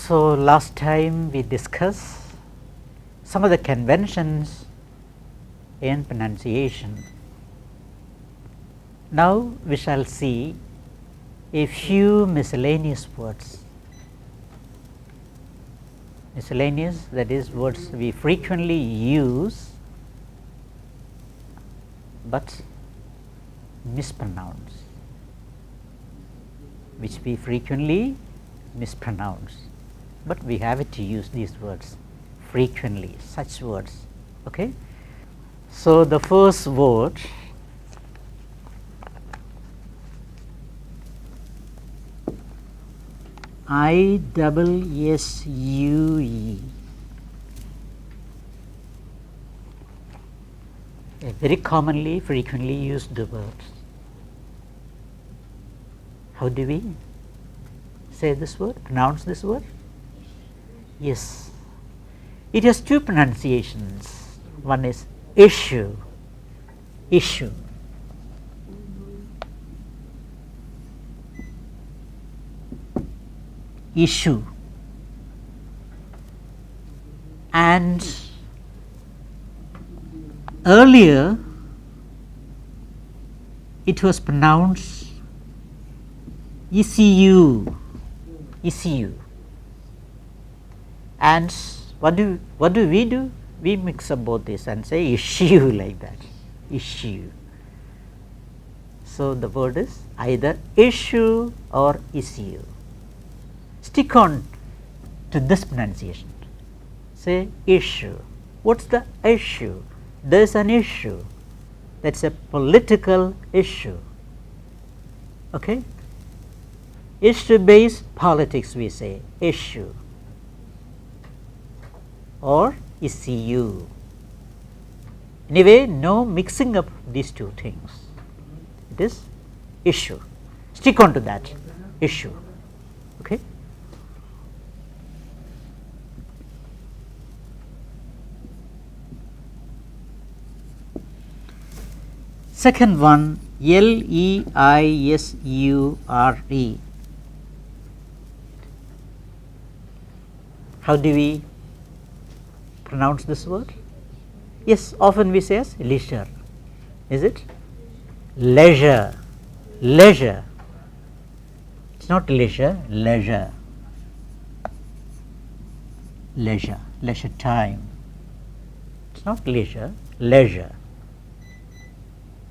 So, last time we discussed some of the conventions in pronunciation. Now, we shall see a few miscellaneous words. Miscellaneous, that is, words we frequently use but mispronounce, which we frequently mispronounce, but we have to use these words frequently, such words. Okay? So, the first word ISSUE, a very commonly, frequently used word. How do we say this word, pronounce this word? Yes, it has two pronunciations. One is issue, issue. Issue, and earlier it was pronounced ECU, ECU, and what do we do? We mix up both this and say issue like that, issue. So, the word is either issue or ECU. Stick on to this pronunciation, say issue. What is the issue? There is an issue, that is a political issue. Okay? Issue based politics, we say issue or ECU. Anyway, no mixing up these two things, it is issue. Stick on to that, issue. Okay? Second one, LEISURE. How do we pronounce this word? Yes, often we say as leisure. Is it? Leisure, leisure. It is not leisure, leisure. Leisure, leisure time. It is not leisure, leisure.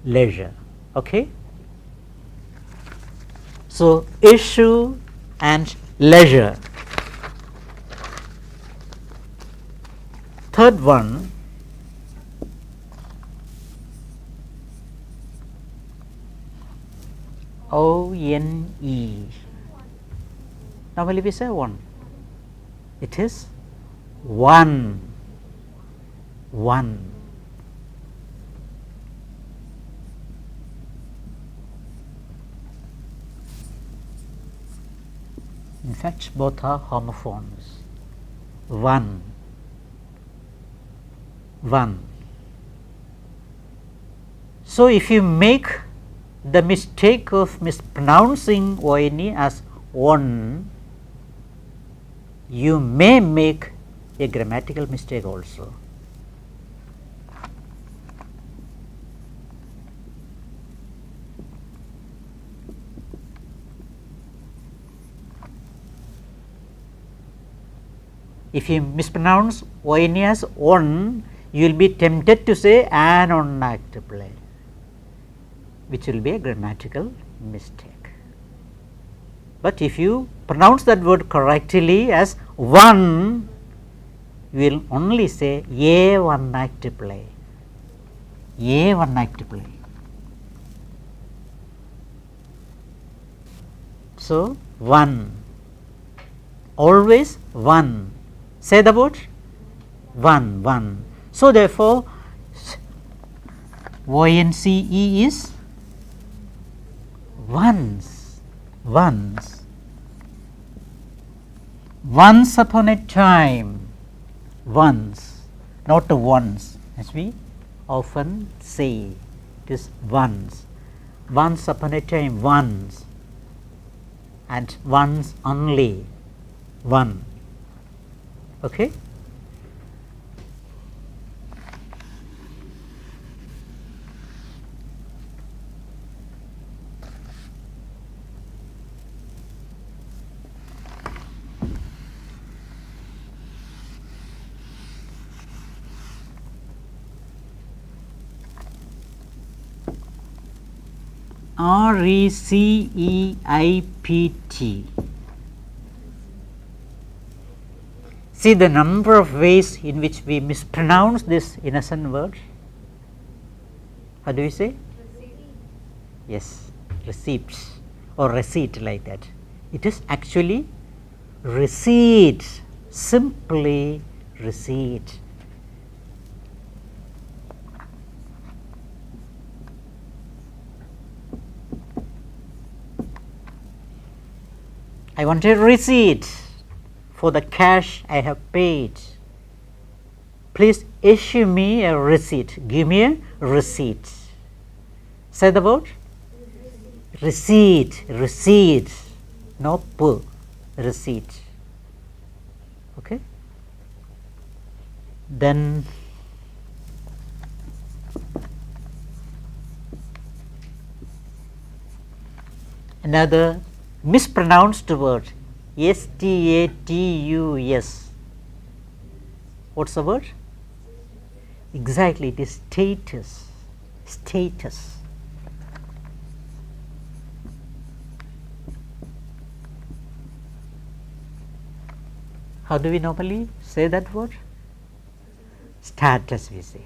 Leisure. Okay? So, issue and leisure. Third one, ONE. Normally we say one. It is one, one. In fact, both are homophones. One, one. So, if you make the mistake of mispronouncing ONE as one, you may make a grammatical mistake also. If you mispronounce ONE as on, you will be tempted to say an on act play, which will be a grammatical mistake. But if you pronounce that word correctly as one, you will only say a one act play, a one act play. So, one, always one. Say the word one, one. So, therefore, ONCE is once, once. Once upon a time, once, not once, as we often say, it is once. Once upon a time, once, and once only, one. Okay. RECEIPT. See the number of ways in which we mispronounce this innocent word. How do we say? Yes, receipts or receipt, like that. It is actually receipt, simply receipt. I want a receipt for the cash I have paid. Please issue me a receipt. Give me a receipt. Say the word. Receipt. Receipt. No p. Receipt. Okay. Then another mispronounced word, status. What's the word? Exactly, it is status. Status. How do we normally say that word? Status, we say.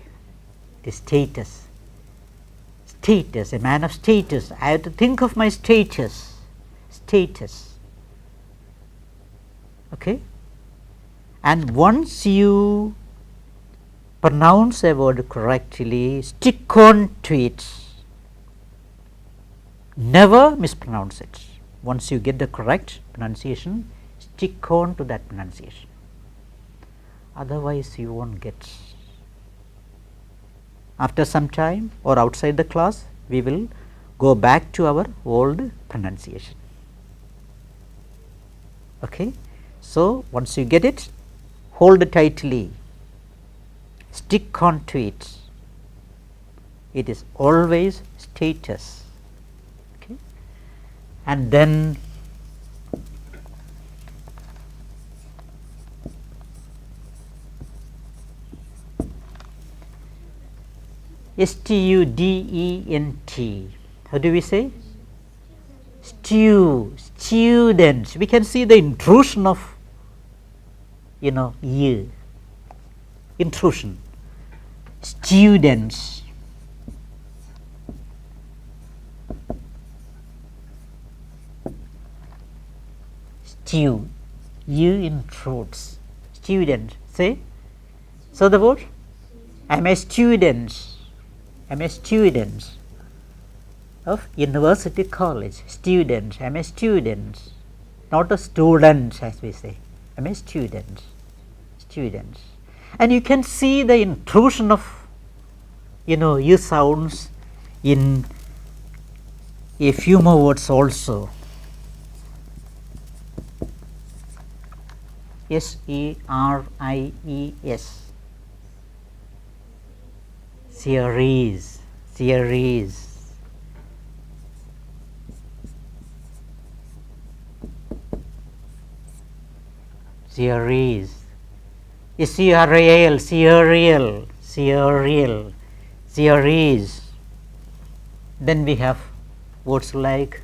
It is status. Status, a man of status. I have to think of my status. Status. Okay. And once you pronounce a word correctly, stick on to it. Never mispronounce it. Once you get the correct pronunciation, stick on to that pronunciation. Otherwise, you won't get. After some time or outside the class, we will go back to our old pronunciation. Okay. So, once you get it, hold it tightly, stick on to it. It is always status. Okay. And then student. How do we say? Students. We can see the intrusion of, you. Intrusion. Students. You intrudes. Student. Say. So the word. I am a student. I am a student of university college. Student. I am a student. Not a student, as we say. I am a student. Student. And you can see the intrusion of, U sounds in a few more words also. SERIES. Series. Series. Series. Serial. Serial. Serial. Series. Then we have words like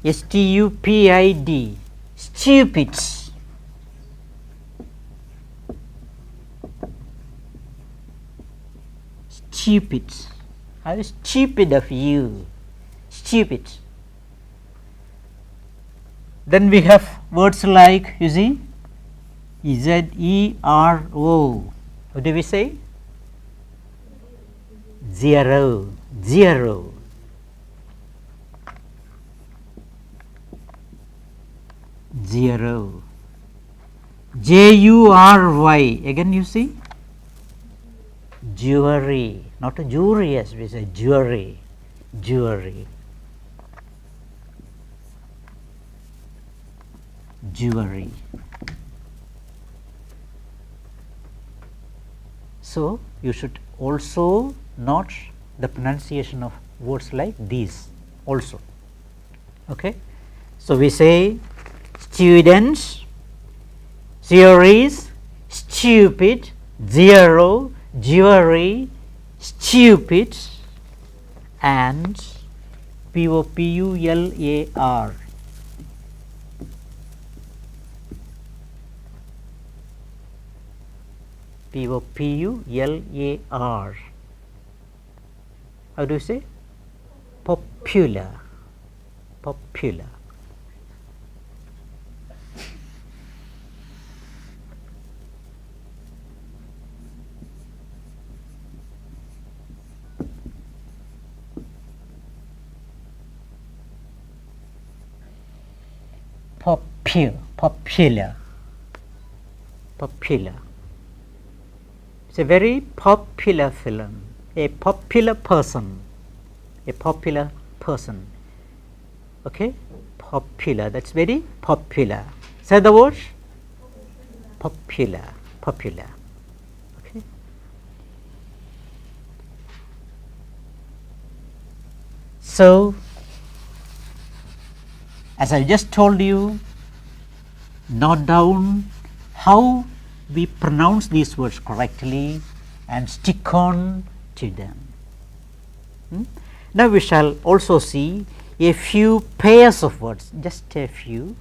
STUPID. Stupid. Stupid. How stupid of you. Stupid. Then we have words like, you see, ZERO. What do we say? Zero. Zero. Zero. JURY. Again you see, jewelry, not a jewelry as we say, jewelry, jewelry, jewelry. So, you should also note the pronunciation of words like these also. Okay. So, we say students, series, stupid, zero, jewelry, stupid, and popular. Popular. How do you say? Popular. Popular. Popular. Popular. It's a very popular film. A popular person. A popular person. Okay? Popular. That's very popular. Say the word. Popular. Popular. Okay? So, as I just told you, note down how we pronounce these words correctly and stick on to them. Now, we shall also see a few pairs of words, just a few,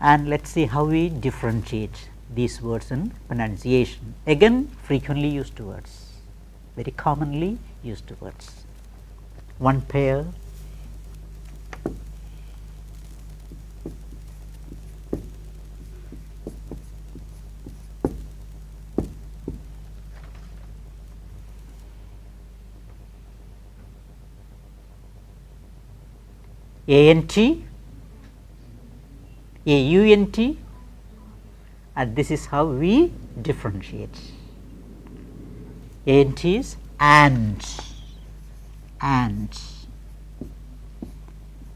and let us see how we differentiate these words in pronunciation. Again, frequently used words, very commonly used words. One pair. A-N-T, A-U-N-T, and this is how we differentiate. A-N-T is and,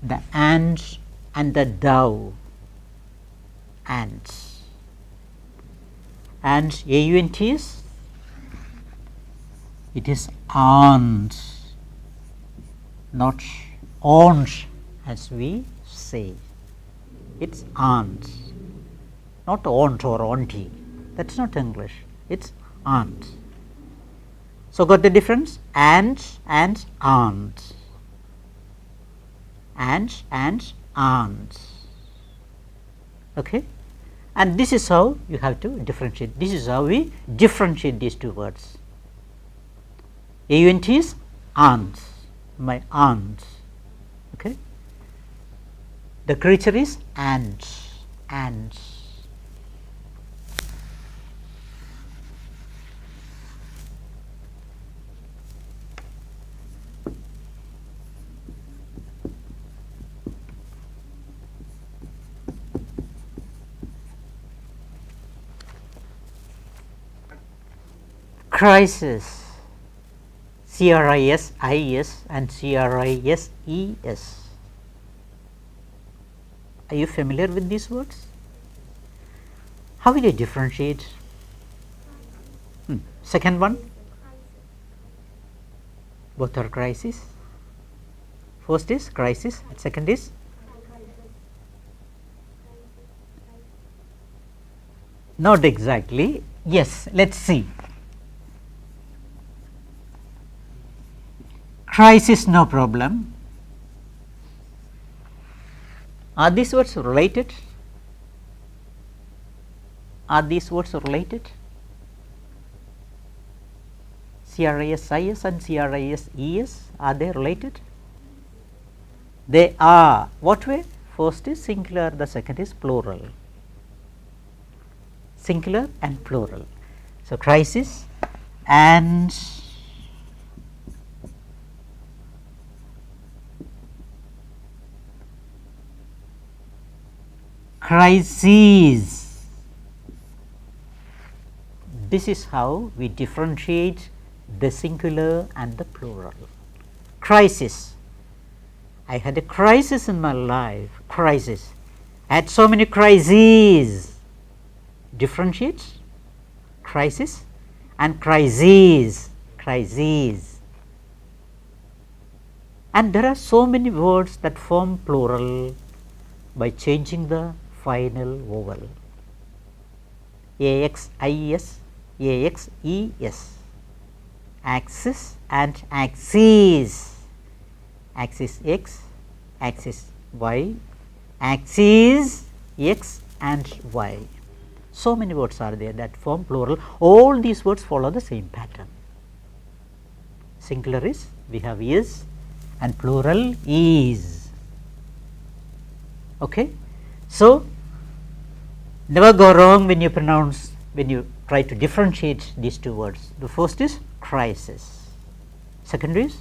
the ant and the dove, ants. And A-U-N-T is, it is aunt, not aunt as we say. It's aunt, not aunt or auntie. That's not English. It's aunt. So, got the difference? Ant and aunt. Ant and aunt. Okay? And this is how you have to differentiate. This is how we differentiate these two words. A-U-N-T is aunt, my aunt. Okay? The creature is ant, ant. Crisis, C-R-I-S-I-S and C-R-I-S-E-S. Are you familiar with these words? How will you differentiate? Second one, both are crisis. First is crisis, second is not exactly. Yes, let's see. Crisis, no problem. Are these words related? Are these words related? C-R-I-S-I-S and C-R-I-S-E-S, are they related? They are. What way? First is singular, the second is plural. Singular and plural. So, crisis and crises, this is how we differentiate the singular and the plural. Crisis. I had a crisis in my life. Crisis. I had so many crises. Differentiate crisis and crises. Crises. And there are so many words that form plural by changing the final vowel. AXIS, AXES, axis and axes, axis X, axis Y, axes X and Y. So many words are there that form plural. All these words follow the same pattern. Singular is, we have is, and plural is. Okay. So, never go wrong when you pronounce, when you try to differentiate these two words. The first is crisis, second is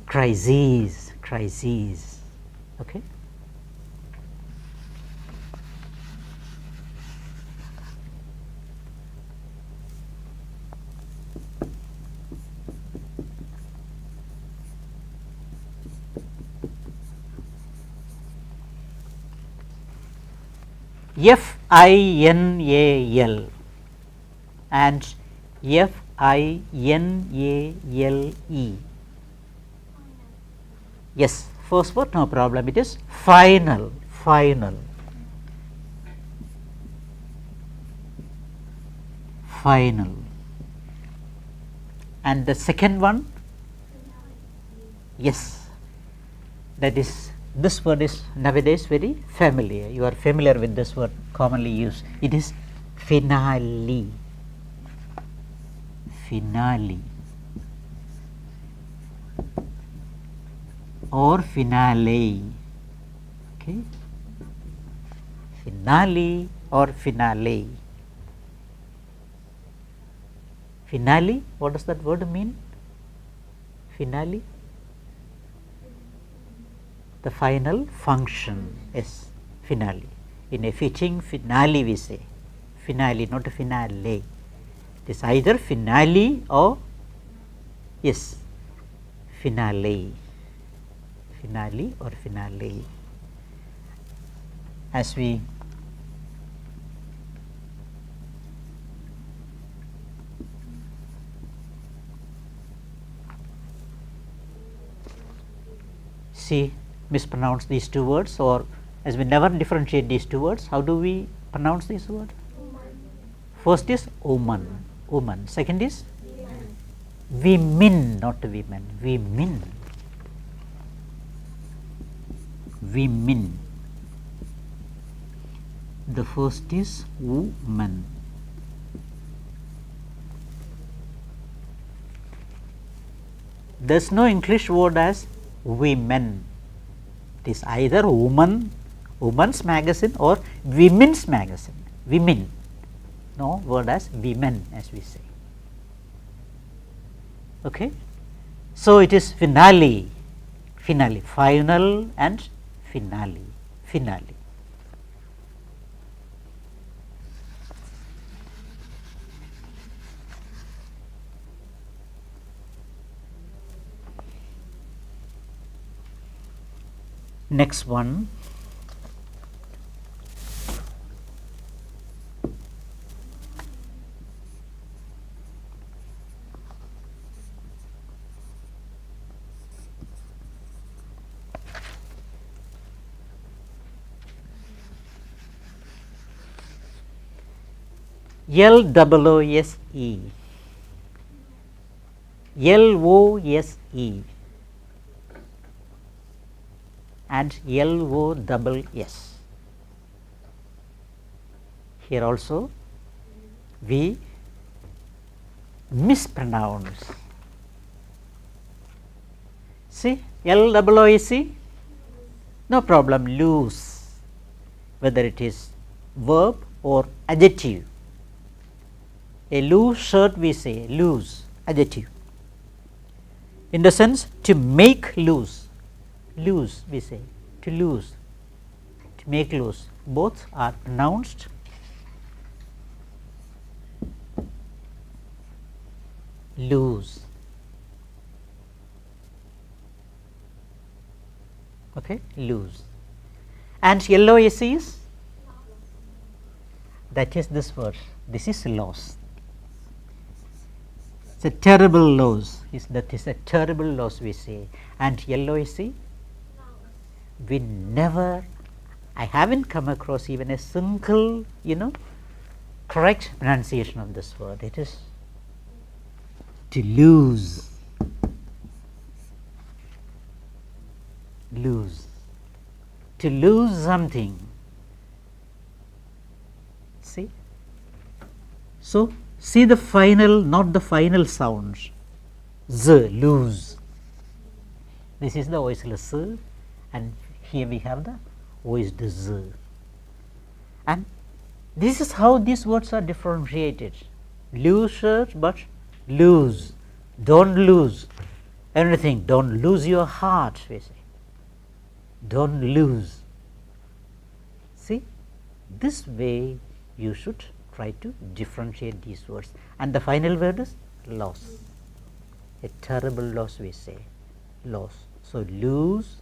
crises, crises. Okay. FINAL and FINALE. Yes, first word no problem, it is final, final, final. And the second one, yes, that is, this word is nowadays very familiar. You are familiar with this word, commonly used. It is finale, finale or finale. Okay, finale or finale. Finale, what does that word mean? Finale, the final function is finale. In a fitting finale we say finale, not a finale. It is either finale or yes, finale, finale or finale. As we see mispronounce these two words, or as we never differentiate these two words, how do we pronounce this word? First is woman, woman. Second is women, not women, women, women. The first is woman. There is no English word as women. It is either woman, woman's magazine or women's magazine. Women. No word as women, as we say. Okay. So it is finale, finale, final and finale, finale. Next one, LOOSE, LOSE and LOSS. Here also we mispronounce. See, LOOSE, no problem, loose, whether it is verb or adjective. A loose shirt we say loose, adjective. In the sense to make loose, loose we say, to lose, to make loose, both are pronounced lose. Okay, lose. And LOS is, that is this word, this is loss. It's a terrible loss, that is a terrible loss we say. And LOS, we never, I haven't come across even a single, correct pronunciation of this word. It is to lose. Lose. To lose something. See? So, see the final, not the final sounds. Z, lose. This is the voiceless Z, and here we have the voiced Z. And this is how these words are differentiated. Loser, but lose. Don't lose anything. Don't lose your heart, we say. Don't lose. See, this way you should try to differentiate these words. And the final word is loss. A terrible loss, we say. Loss. So, lose,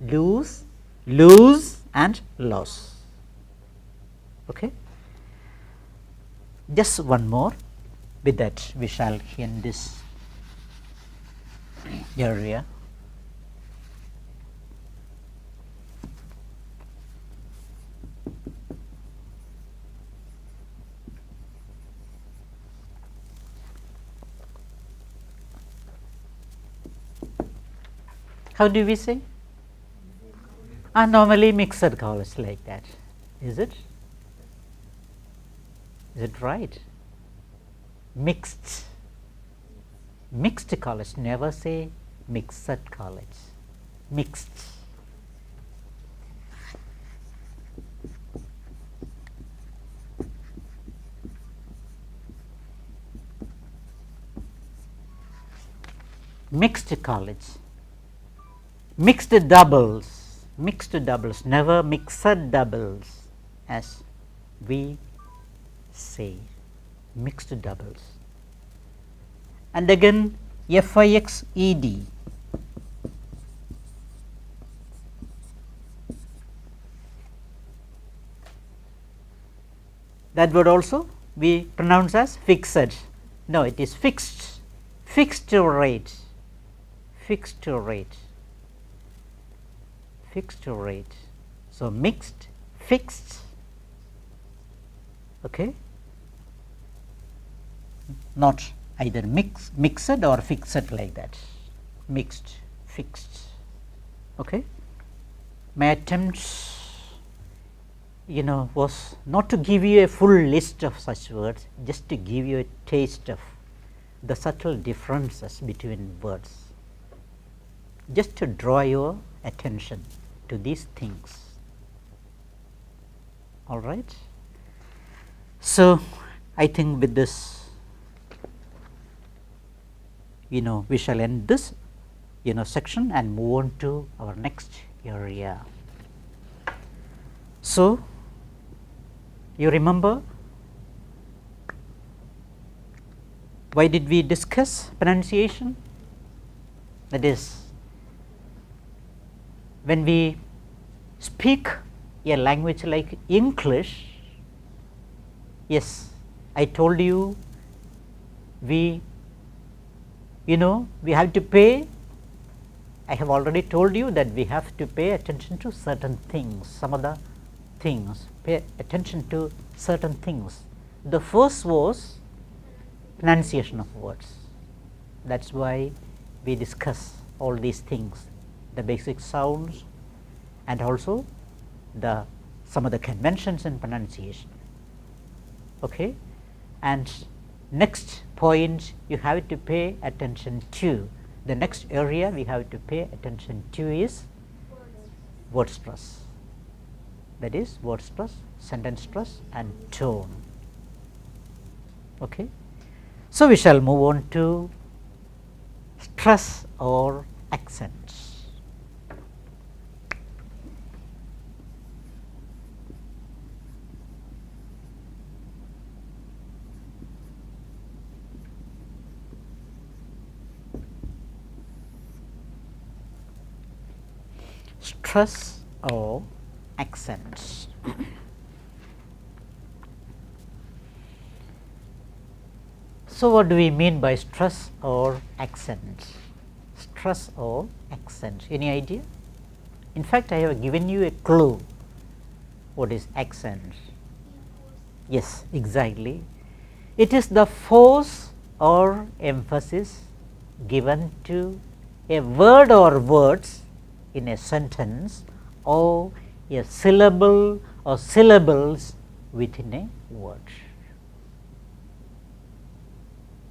lose, lose and loss. Okay. Just one more. With that we shall end this area. How do we say? Normally mixed college like that. Is it? Is it right? Mixed. Mixed college. Never say mixed college. Mixed. Mixed college. Mixed doubles. Mixed doubles. Never mixed doubles, as we say. Mixed doubles. And again FIXED. That word also we pronounce as fixed. No, it is fixed. Fixed rate. Fixed rate. Fixed rate. So, mixed, fixed. Okay. Not either mixed or fixed like that. Mixed, fixed. Okay. My attempt, was not to give you a full list of such words, just to give you a taste of the subtle differences between words, just to draw your attention to these things. All right. So, I think with this, we shall end this, section and move on to our next area. So, you remember why did we discuss pronunciation? That is, when we speak a language like English, yes, I told you we have to pay. I have already told you that we have to pay attention to certain things, some of the things, pay attention to certain things. The first was pronunciation of words. That is why we discuss all these things, the basic sounds and also some of the conventions in pronunciation. Okay. And next point you have to pay attention to, the next area we have to pay attention to is word stress. That is word stress, sentence stress and tone. Okay. So, we shall move on to stress or accents. stress or accents. So, what do we mean by stress or accents? Stress or accent, any idea? In fact, I have given you a clue. What is accent? Yes, exactly. It is the force or emphasis given to a word or words in a sentence, or a syllable or syllables within a word.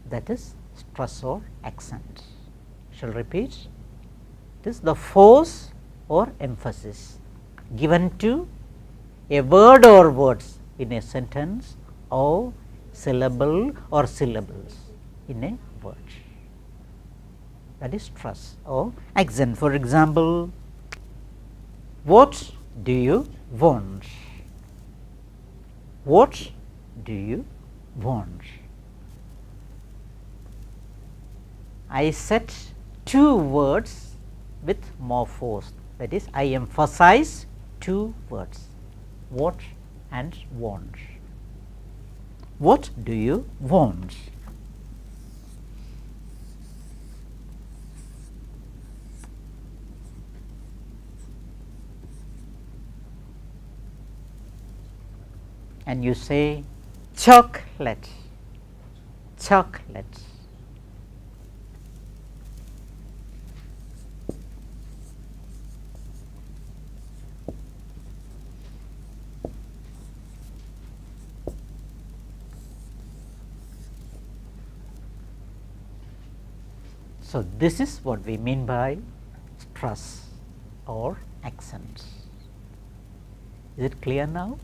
That is stress or accent. Shall repeat. It is the force or emphasis given to a word or words in a sentence, or syllable or syllables in a word. That is stress or accent. For example, what do you want? What do you want? I said two words with more force, that is, I emphasize two words, what and want. What do you want? And you say chocolate, chocolate. So, this is what we mean by stress or accents. Is it clear now?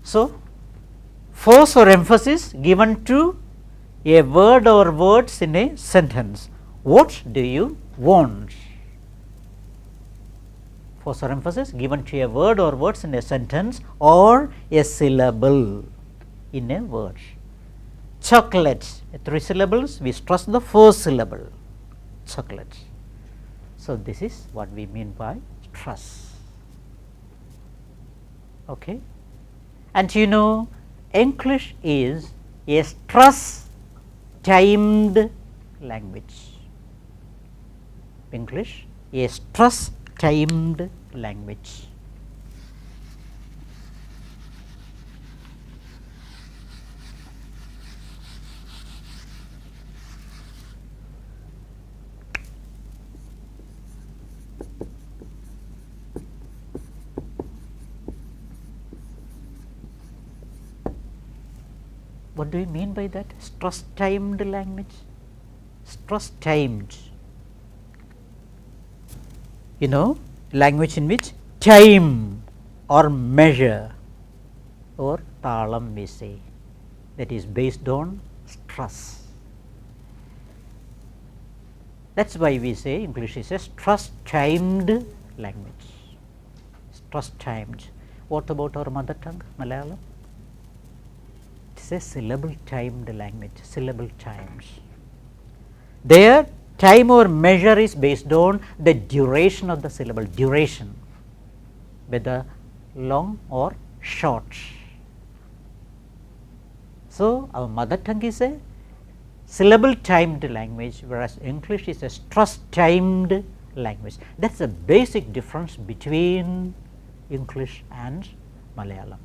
So, force or emphasis given to a word or words in a sentence. What do you want? Force or emphasis given to a word or words in a sentence, or a syllable in a word. Chocolate, 3 syllables, we stress the first syllable, chocolate. So, this is what we mean by stress. Okay. And you know, English is a stress timed language. English a stress timed language. What do you mean by that? Stress timed language? Stress timed. You know, language in which time or measure or talam we say, that is based on stress. That is why we say English is a stress timed language. Stress timed. What about our mother tongue, Malayalam? It is a syllable timed language, syllable timed. There, time or measure is based on the duration of the syllable, duration, whether long or short. So, our mother tongue is a syllable timed language, whereas English is a stress timed language. That is the basic difference between English and Malayalam.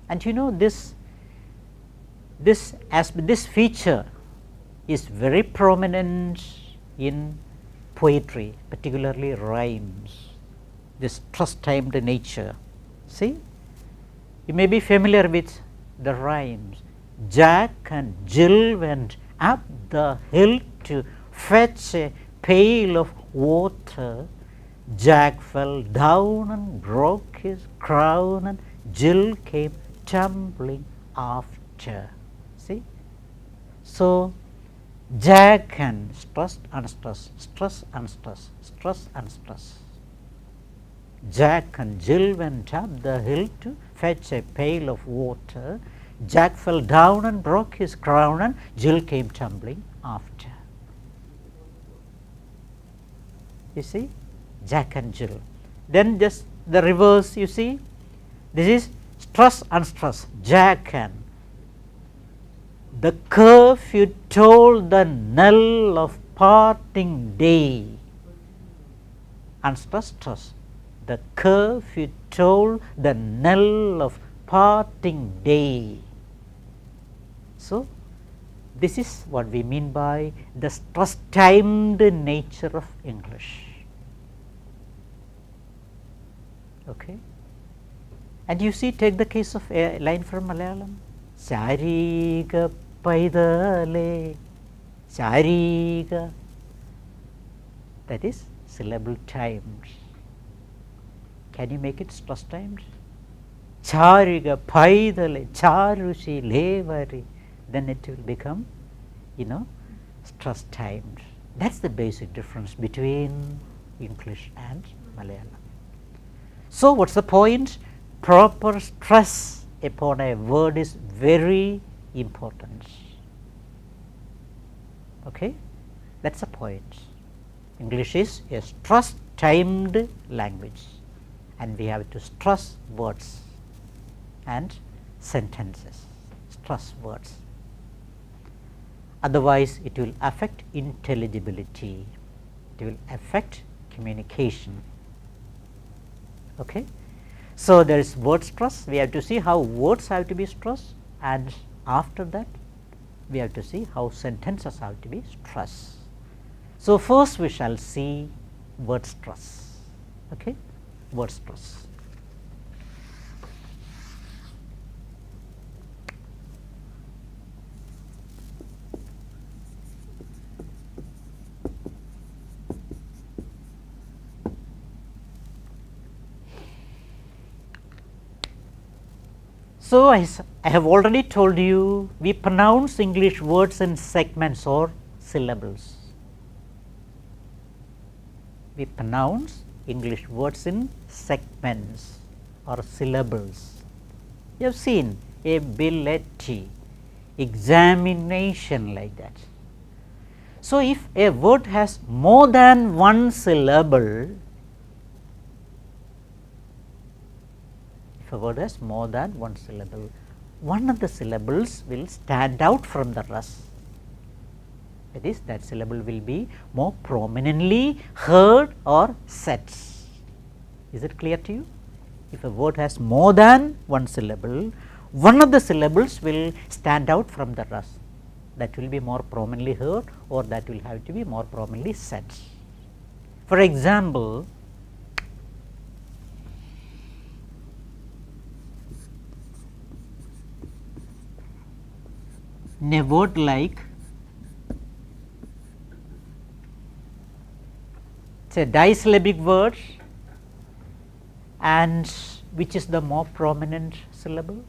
And you know, this feature is very prominent in poetry, particularly rhymes, this stress timed nature. See, you may be familiar with the rhymes. Jack and Jill went up the hill to fetch a pail of water. Jack fell down and broke his crown, and Jill came tumbling after. See, so Jack and stress and stress, stress and stress, stress and stress. Jack and Jill went up the hill to fetch a pail of water. Jack fell down and broke his crown, and Jill came tumbling after. You see, Jack and Jill. Then just the reverse, you see, this is stress and stress, Jack and. The curfew told the knell of parting day, and stress, stress. The curfew told the knell of parting day. So, this is what we mean by the stress timed nature of English. Okay. And you see, take the case of a line from Malayalam. Chariga paidale, chariga. That is syllable timed. Can you make it stress timed? Chariga paidale, charushi levari. Then it will become, stress timed. That's the basic difference between English and Malayalam. So, what's the point? Proper stress upon a word is very important. Okay, that's the point. English is a stress timed language, and we have to stress words and sentences, stress words. Otherwise, it will affect intelligibility, it will affect communication. Okay. So, there is word stress. We have to see how words have to be stressed, and after that we have to see how sentences have to be stressed. So, first we shall see word stress. Okay. Word stress. So, I have already told you, we pronounce English words in segments or syllables. We pronounce English words in segments or syllables. You have seen ability, examination, like that. So, if a word has more than one syllable, a word has more than one syllable, one of the syllables will stand out from the rest. That is, that syllable will be more prominently heard or said. Is it clear to you? If a word has more than one syllable, one of the syllables will stand out from the rest. That will be more prominently heard, or that will have to be more prominently said. For example, in a word like, it's a disyllabic word, and which is the more prominent syllable?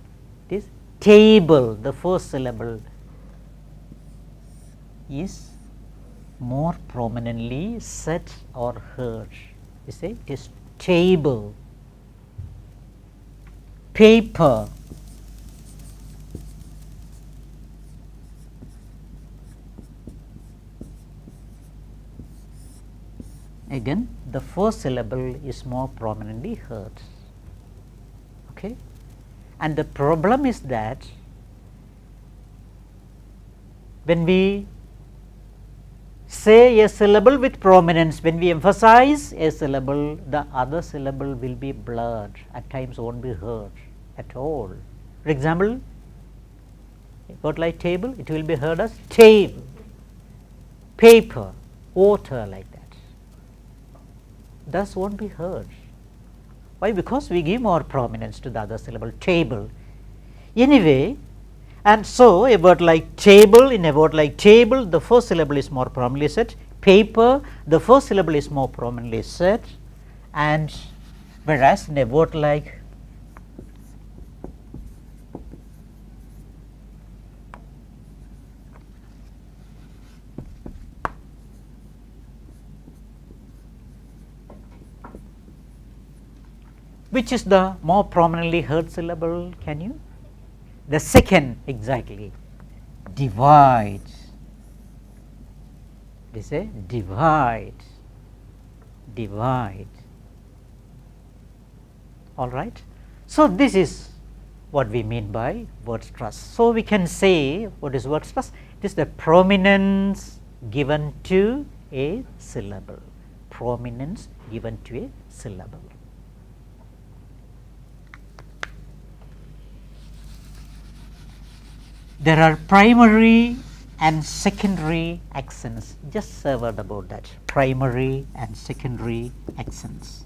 It is table. The first syllable is more prominently said or heard. You say it is table. Paper. Again, the first syllable is more prominently heard. Okay? And the problem is that when we say a syllable with prominence, when we emphasize a syllable, the other syllable will be blurred, at times won't be heard at all. For example, a word like table, it will be heard as table, paper, water, like that. Thus won't be heard. Why? Because we give more prominence to the other syllable, table. Anyway, and so a word like table, in a word like table, the first syllable is more prominently said. Paper, the first syllable is more prominently said, and whereas in a word like which is the more prominently heard syllable? Can you? The second, exactly. Divide. They say divide. divide. All right. So, this is what we mean by word stress. So, we can say what is word stress? It is the prominence given to a syllable, prominence given to a syllable. There are primary and secondary accents. Just a word about that, primary and secondary accents.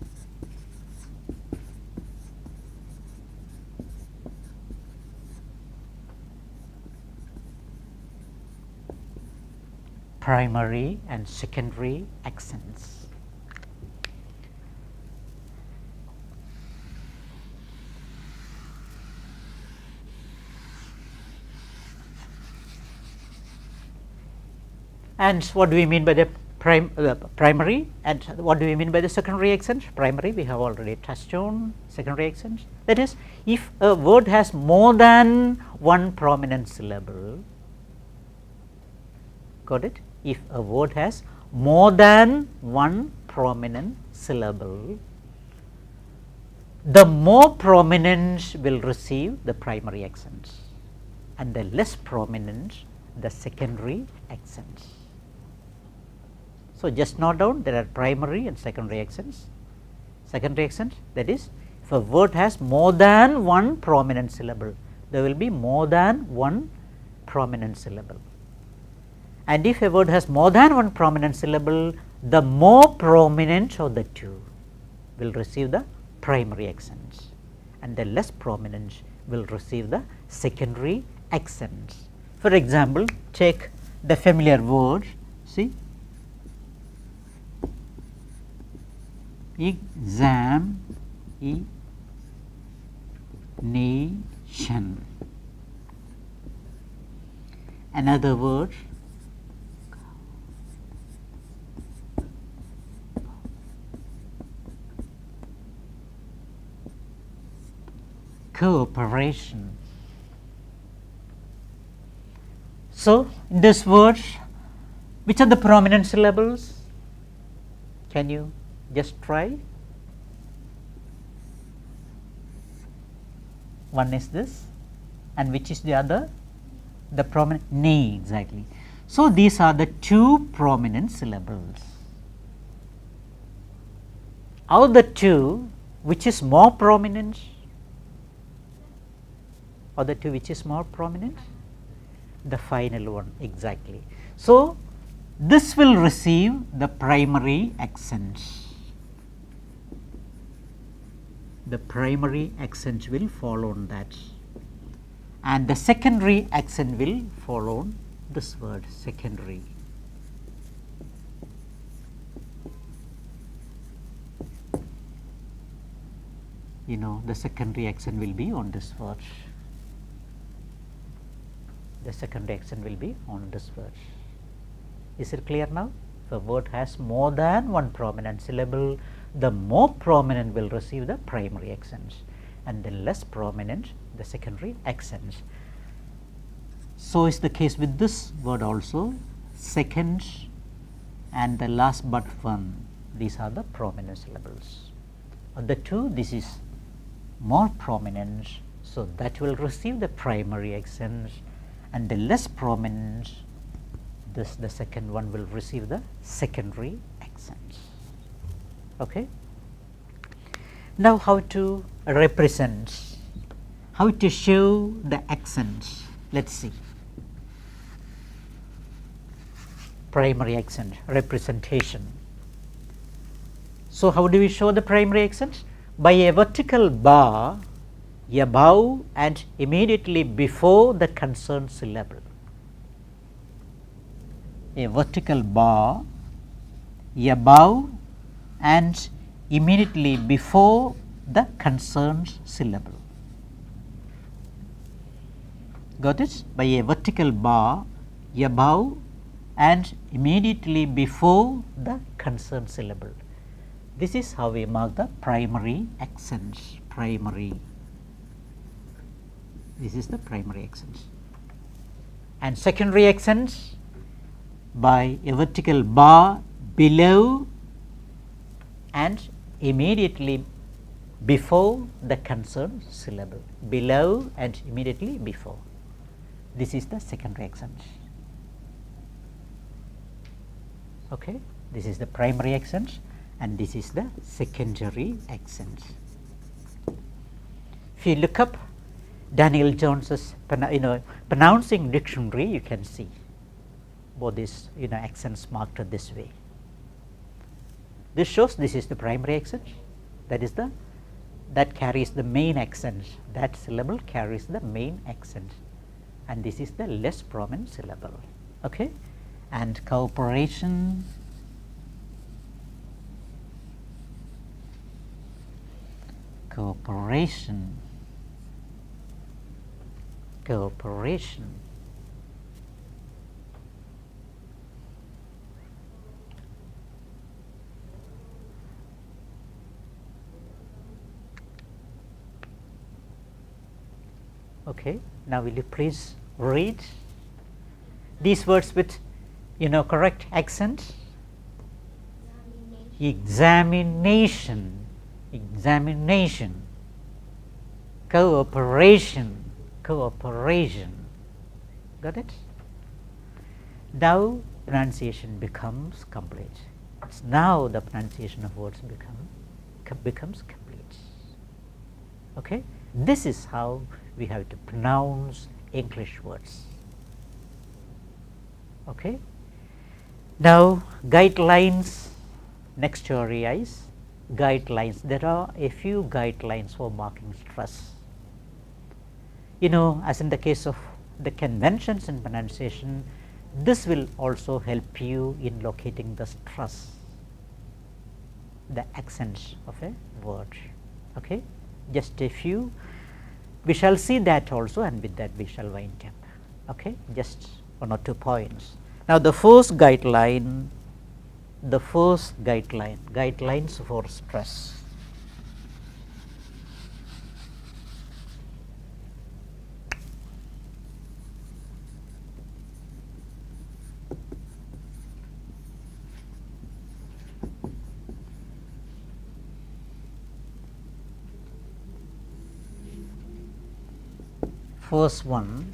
Primary and secondary accents. And what do we mean by the primary, and what do we mean by the secondary accent? Primary we have already touched on. Secondary accent, that is, if a word has more than one prominent syllable. Got it? If a word has more than one prominent syllable, the more prominent will receive the primary accents and the less prominent the secondary accents. So, just note down there are primary and secondary accents. Secondary accent, that is, if a word has more than one prominent syllable, there will be more than one prominent syllable. And if a word has more than one prominent syllable, the more prominent of the two will receive the primary accents and the less prominent will receive the secondary accents. For example, take the familiar word, see, examination. Another word, cooperation. So, in this word, which are the prominent syllables? Can you just try? One is this, and which is the other? The prominent, ne, exactly. So, these are the two prominent syllables. Out of the two, which is more prominent? Or the two which is more prominent? The final one, exactly. So, this will receive the primary accent. The primary accent will follow on that, and the secondary accent will follow on this word, secondary. You know, the secondary accent will be on this word. The secondary accent will be on this word. Is it clear now? If a word has more than one prominent syllable, the more prominent will receive the primary accents and the less prominent the secondary accents. So is the case with this word also. Second and the last but one, these are the prominent syllables. Of the two, this is more prominent, so that will receive the primary accents, and the less prominent, this the second one will receive the secondary accents. Okay. Now, how to represent, how to show the accents? Let's see. Primary accent representation. So, how do we show the primary accent? By a vertical bar above and immediately before the concerned syllable. A vertical bar above and immediately before the concerned syllable. Got it? By a vertical bar above and immediately before the concerned syllable. This is how we mark the primary accents. Primary. This is the primary accents. And secondary accents by a vertical bar below and immediately before the concerned syllable, below and immediately before. This is the secondary accent. Okay, this is the primary accent and this is the secondary accent. If you look up Daniel Jones's pronouncing dictionary, you can see both these accents marked this way. This shows this is the primary accent, that carries the main accent, that syllable carries the main accent, and this is the less prominent syllable. Okay, and cooperation, cooperation, cooperation. Okay, now will you please read these words with correct accent? Examination, examination, cooperation, cooperation. Got it? Now pronunciation becomes complete. It's now the pronunciation of words becomes complete. Okay, this is how we have to pronounce English words. Okay, now guidelines. Next theory is guidelines. There are a few guidelines for marking stress. As in the case of the conventions in pronunciation, this will also help you in locating the stress, the accents of a word. Okay, just a few. We shall see that also, and with that we shall wind up. Okay, just 1 or 2 points. Now the first guideline, guidelines for stress. First one,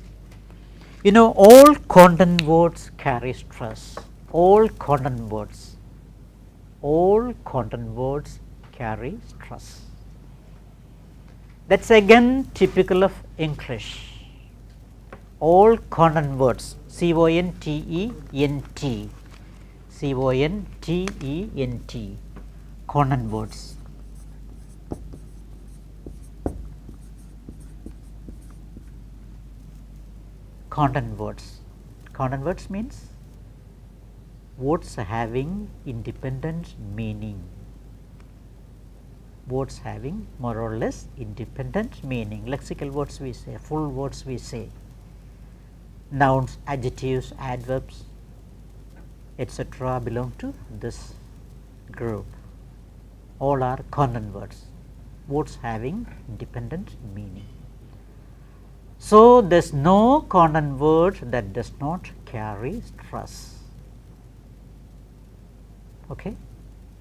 all content words carry stress. All content words carry stress. That's again typical of English. All content words, C-O-N-T-E-N-T, C-O-N-T-E-N-T, content words. Content words. Content words means words having independent meaning. Words having more or less independent meaning. Lexical words we say, full words we say. Nouns, adjectives, adverbs, etc. belong to this group. All are content words. Words having independent meaning. So there is no content word that does not carry stress. Okay,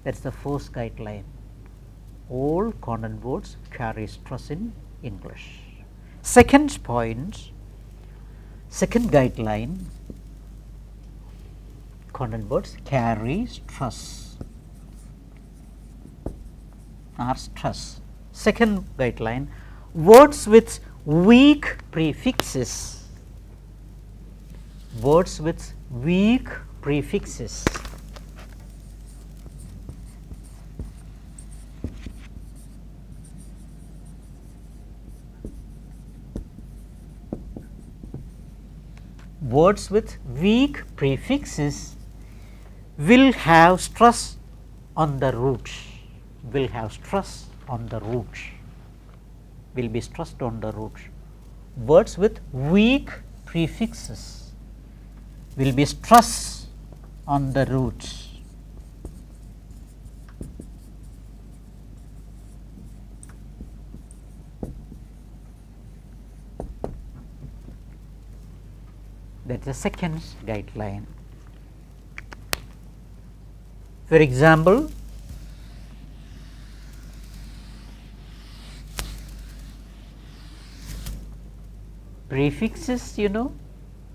that is the first guideline. All content words carry stress in English. Second point, second guideline, content words carry stress or stress. Second guideline, words with weak prefixes, words with weak prefixes. Words with weak prefixes will have stress on the root, will have stress on the root, will be stressed on the root. Words with weak prefixes will be stressed on the root. That is the second guideline. For example, prefixes, you know,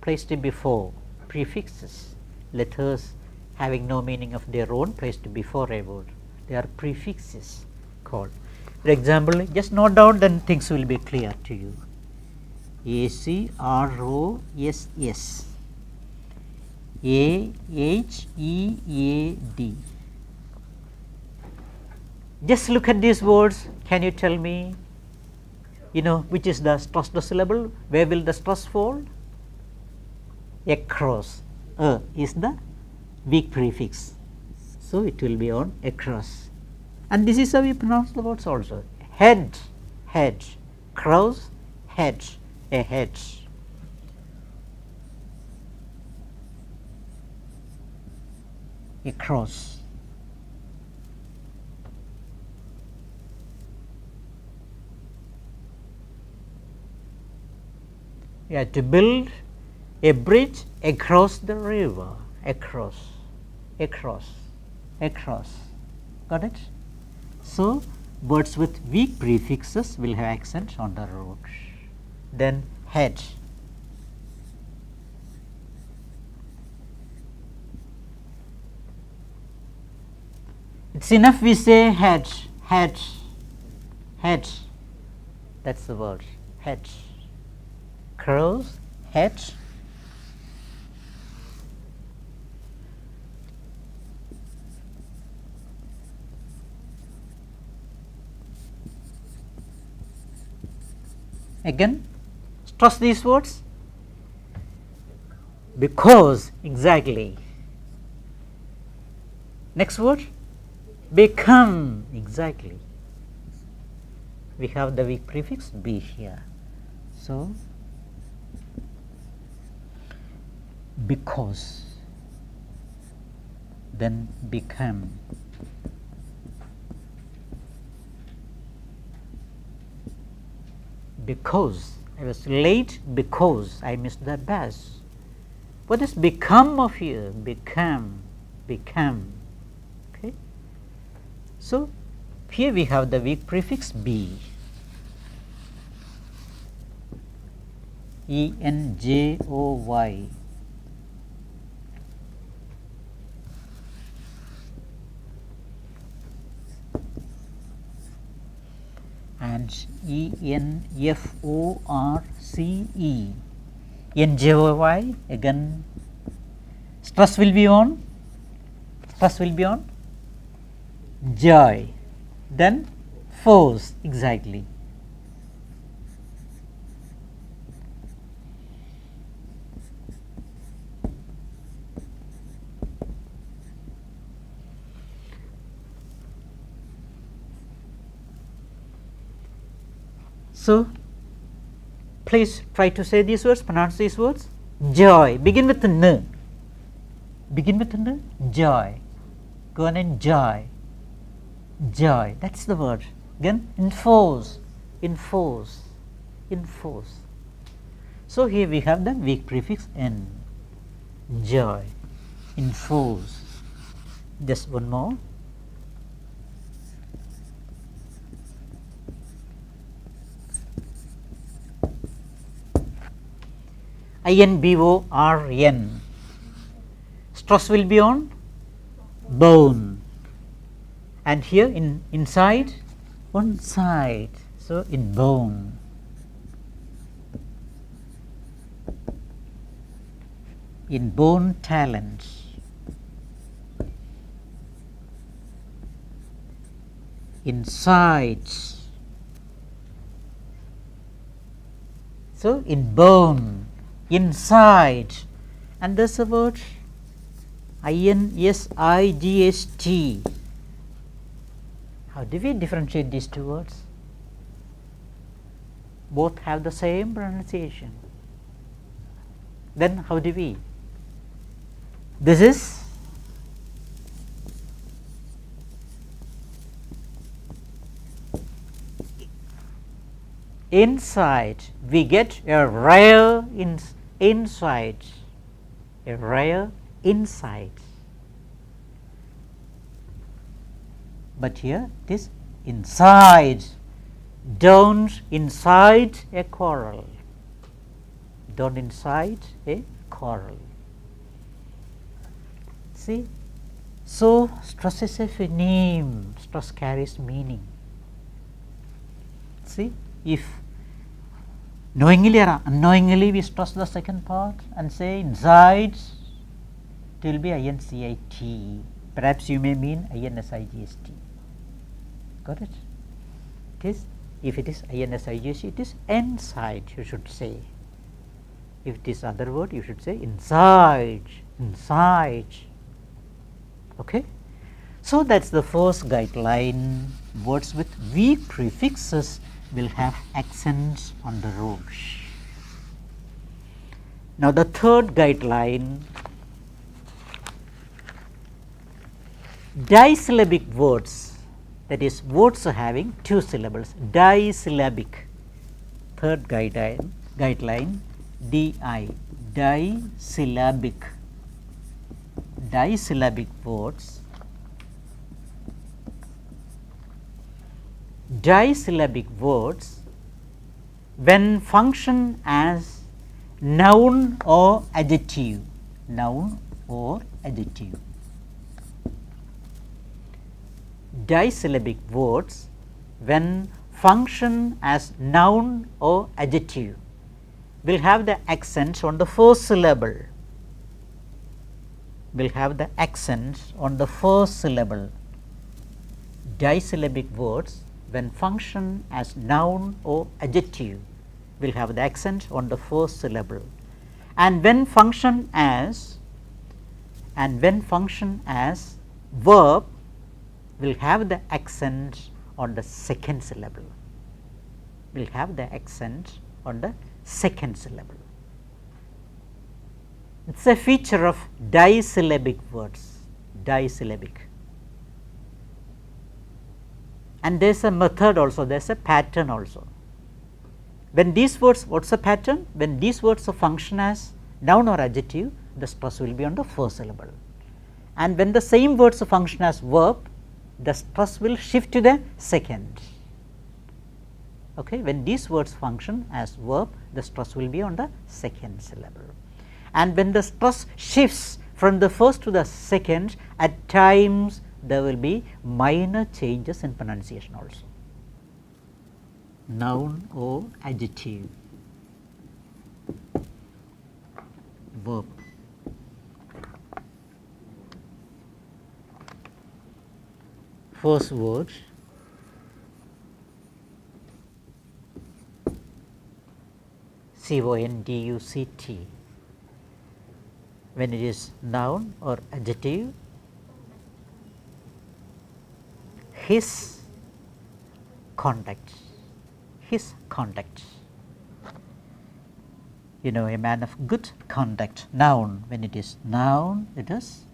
placed before, prefixes, letters having no meaning of their own placed before a word, they are prefixes called. For example, just note down, then things will be clear to you. ACROSS, AHEAD. Just look at these words. Can you tell me, you know, which is the stressed syllable? Where will the stress fall? Across. Is the weak prefix, so it will be on across. And this is how we pronounce the words also. Head, head, cross, head, a head. Across. Yeah, to build a bridge across the river, across, across, across. Got it? So, words with weak prefixes will have accent on the root. Then head. It's enough we say head, head, head. That's the word, head. Crows, head. Again, stress these words. Because, exactly. Next word, become, exactly. We have the weak prefix be here. So, because, then become. Because I was late, because I missed the bus. What is become of here? Become, become. Okay. So, here we have the weak prefix be. ENJOY. And ENFORCE. NJOY, again stress will be on, stress will be on joy, then force, exactly. So, please try to say these words, pronounce these words. Joy, begin with the N. Begin with the N, joy. Go on and joy. Joy, that's the word. Again, enforce, enforce, enforce. So, here we have the weak prefix N. Joy, enforce. Just one more. INBORN. Stress will be on bone, and here inside one side, so in bone. In bone talent. Inside. So in bone. Inside, and there's a word INSIGHT. How do we differentiate these two words? Both have the same pronunciation. Then how do we? This is inside. We get a rare inside, a rare inside. But here it is inside. Don't inside a quarrel. down inside a coral. See, so stress is a phoneme, stress carries meaning. See, if knowingly or unknowingly we stress the second part and say inside, it will be INCIT. Perhaps you may mean INSIGST. Got it? It is, if it is INSIGST, it is inside, you should say. If it is other word, you should say inside, inside. Okay? So, that is the first guideline. Words with weak prefixes will have accents on the roots. Now, the third guideline, disyllabic words, that is words having two syllables, disyllabic. Third guideline, DI, disyllabic. Disyllabic words, when function as noun or adjective, noun or adjective. Disyllabic words when function as noun or adjective will have the accents on the first syllable, will have the accents on the first syllable. Disyllabic words when function as noun or adjective will have the accent on the first syllable, and when function as verb will have the accent on the second syllable, will have the accent on the second syllable. It is a feature of disyllabic words, disyllabic. And there is a method also, there is a pattern also. When these words, what is the pattern? When these words function as noun or adjective, the stress will be on the first syllable. And when the same words function as verb, the stress will shift to the second. Okay. When these words function as verb, the stress will be on the second syllable. And when the stress shifts from the first to the second, at times there will be minor changes in pronunciation also. Noun or adjective, verb. First word, CONDUCT. When it is noun or adjective, his conduct, his conduct. You know, a man of good conduct, noun. When it is noun, it is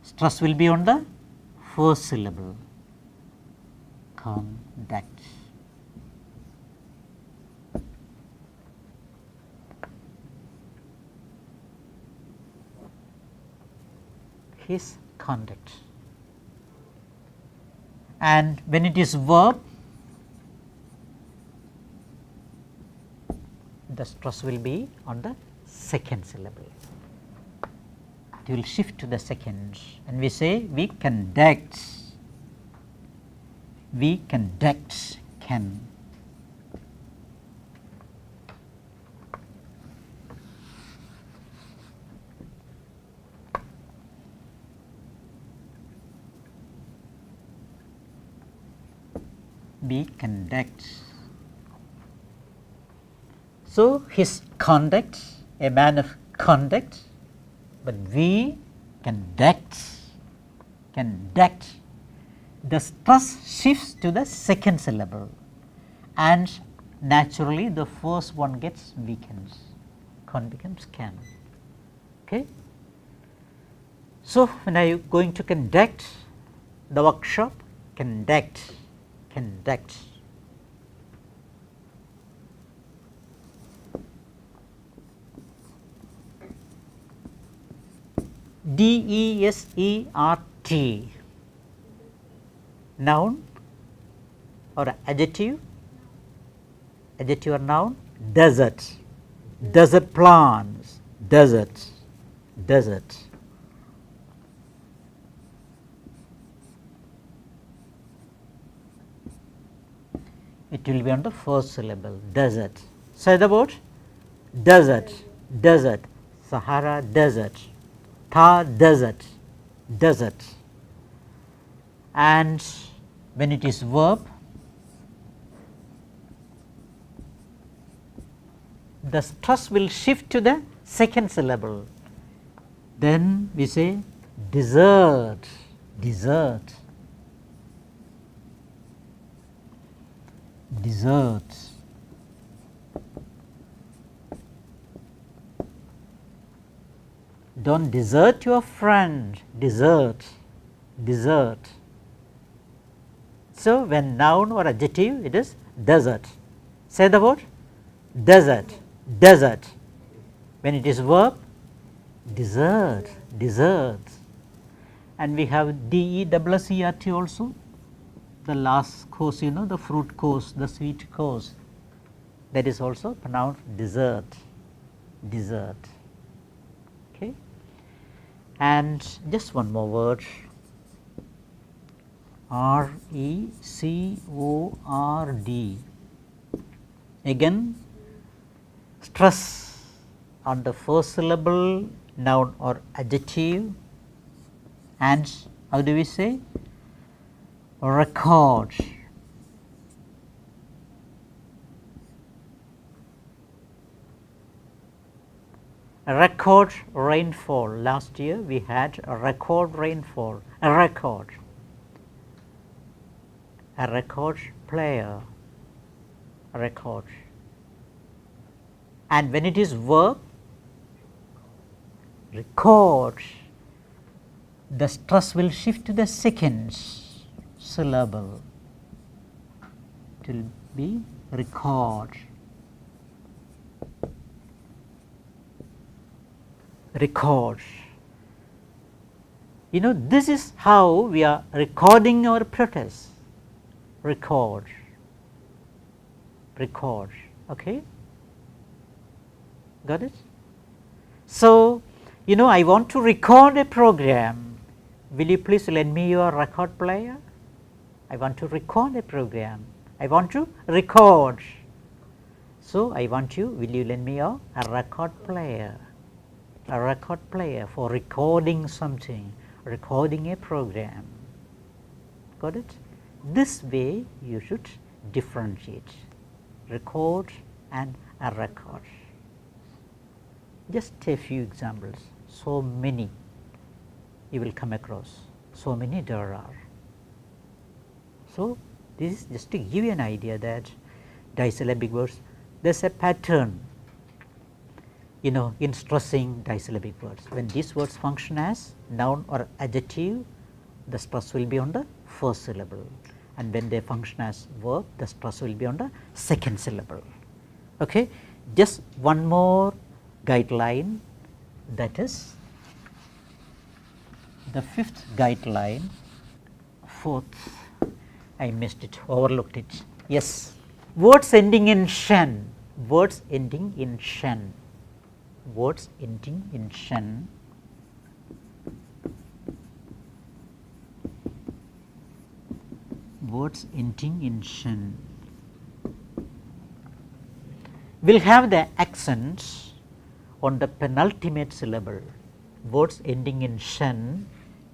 stress will be on the first syllable, conduct. His conduct. And when it is verb, the stress will be on the second syllable. It will shift to the second, and we say we conduct, can. We conduct. So, his conduct, a man of conduct, but we conduct, the stress shifts to the second syllable, and naturally the first one gets weakened, con becomes can. Okay. So, when are you going to conduct the workshop? Conduct. DESERT, noun or adjective, adjective or noun? Desert, desert plants, desert, desert. It will be on the first syllable, desert. Say the word, desert, desert, Sahara desert, Thar desert, desert. And when it is verb, the stress will shift to the second syllable. Then we say desert, desert, desert. Don't desert your friend, desert, desert. So, when noun or adjective, it is desert. Say the word, desert, desert. When it is verb, desert, desert. And we have DESSERT also, the last course, you know, the fruit course, the sweet course, that is also pronounced dessert, dessert. Okay. And just one more word, RECORD. Again, stress on the first syllable, noun or adjective, and how do we say? Record. Record rainfall. Last year we had a record rainfall, a record player, a record. And when it is verb, record, the stress will shift to the second syllable. It will be record. Record. You know, this is how we are recording our protest. Record, record. Okay, got it? So, you know, I want to record a program. Will you please lend me your record player? I want to record a program. I want to record. So, I want you, will you lend me a record player? A record player for recording something, recording a program. Got it? This way you should differentiate record and a record. Just a few examples, so many you will come across, so many there are. So, this is just to give you an idea that disyllabic words, there is a pattern, you know, in stressing disyllabic words. When these words function as noun or adjective, the stress will be on the first syllable, and when they function as verb, the stress will be on the second syllable. Okay. Just one more guideline, that is the fifth guideline, fourth, I missed it, overlooked it. Yes, words ending in shen, words ending in shen, words ending in shen. Words ending in shen will have the accents on the penultimate syllable. Words ending in shen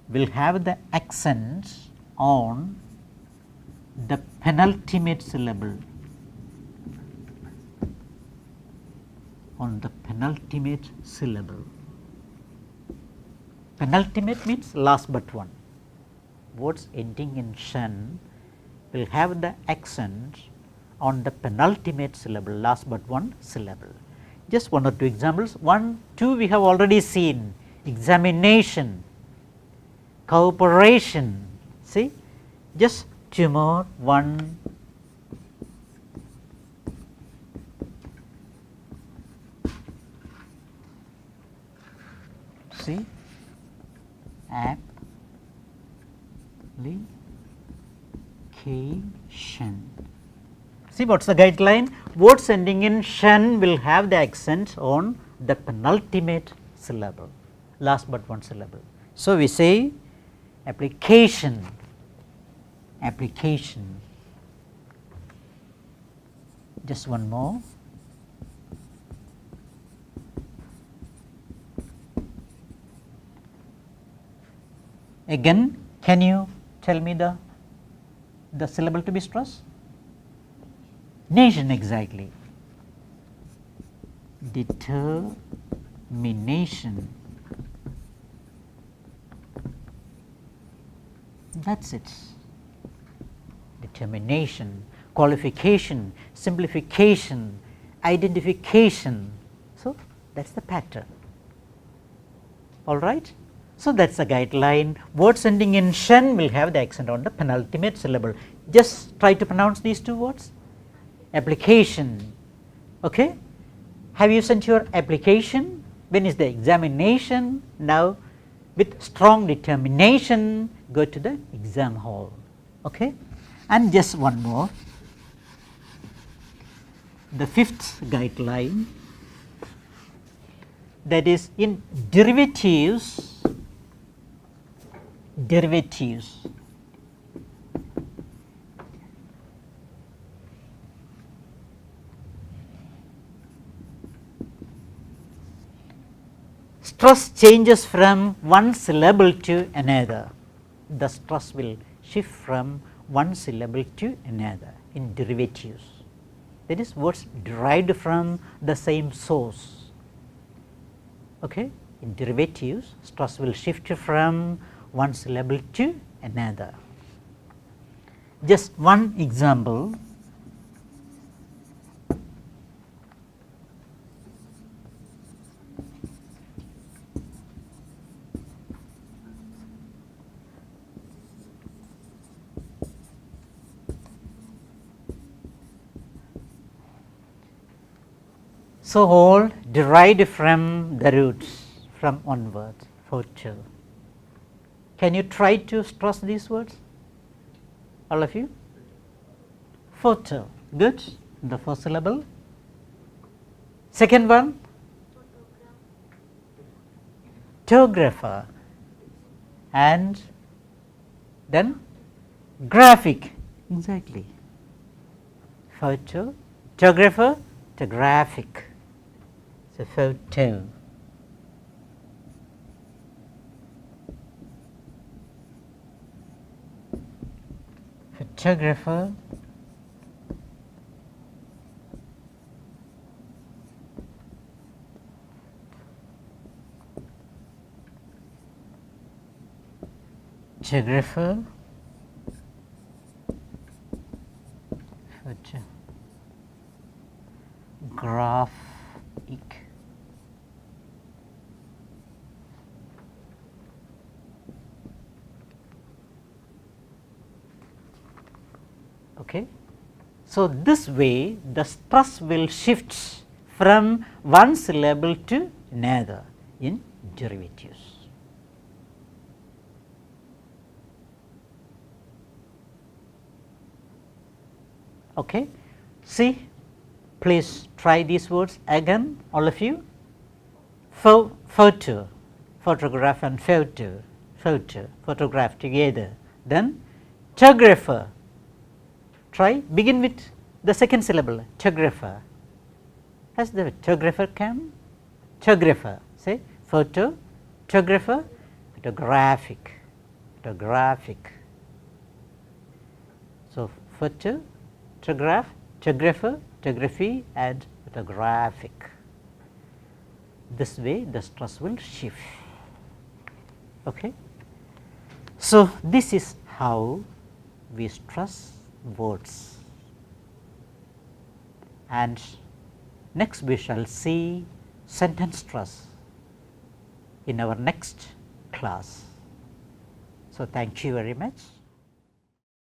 will have the accents on the penultimate syllable, on the penultimate syllable. Penultimate means last but one. Words ending in shen will have the accent on the penultimate syllable, last but one syllable. Just one or two examples. 1, 2 we have already seen, examination, cooperation. See, just two more, 1, see, application. See, what is the guideline? words ending in shan will have the accent on the penultimate syllable, last but one syllable. So, we say application, application. Just one more. Again, can you tell me the syllable to be stressed? Nation, exactly. Determination. That is it. Determination, qualification, simplification, identification. So, that is the pattern. All right. So, that is the guideline. Words ending in shan will have the accent on the penultimate syllable. Just try to pronounce these two words. Application. Okay. Have you sent your application? When is the examination? Now, with strong determination, go to the exam hall. Okay. And just one more. The fifth guideline, that is in derivatives. Derivatives. Stress changes from one syllable to another. The stress will shift from one syllable to another in derivatives. That is words derived from the same source. Okay. In derivatives, stress will shift from one syllable to another. Just one example. So, all derived from the roots from one word, photo. Can you try to stress these words, all of you? Photo, good, the first syllable. Second one, photographer, and then graphic, exactly. Photo, photographer, to graphic. So, photo. Photographer, photographer, graphic, okay. So, this way the stress will shift from one syllable to another in derivatives. Okay. See, please try these words again, all of you. Photo, photograph and photo, photograph together. Then photographer. Try, begin with the second syllable, photographer. Has the photographer come? Photographer, say photo, photographer, photographic, photographic. So, photo, photograph, photographer, photography, and photographic. This way the stress will shift. Okay. So, this is how we stress words, and next we shall see sentence stress in our next class. So, thank you very much.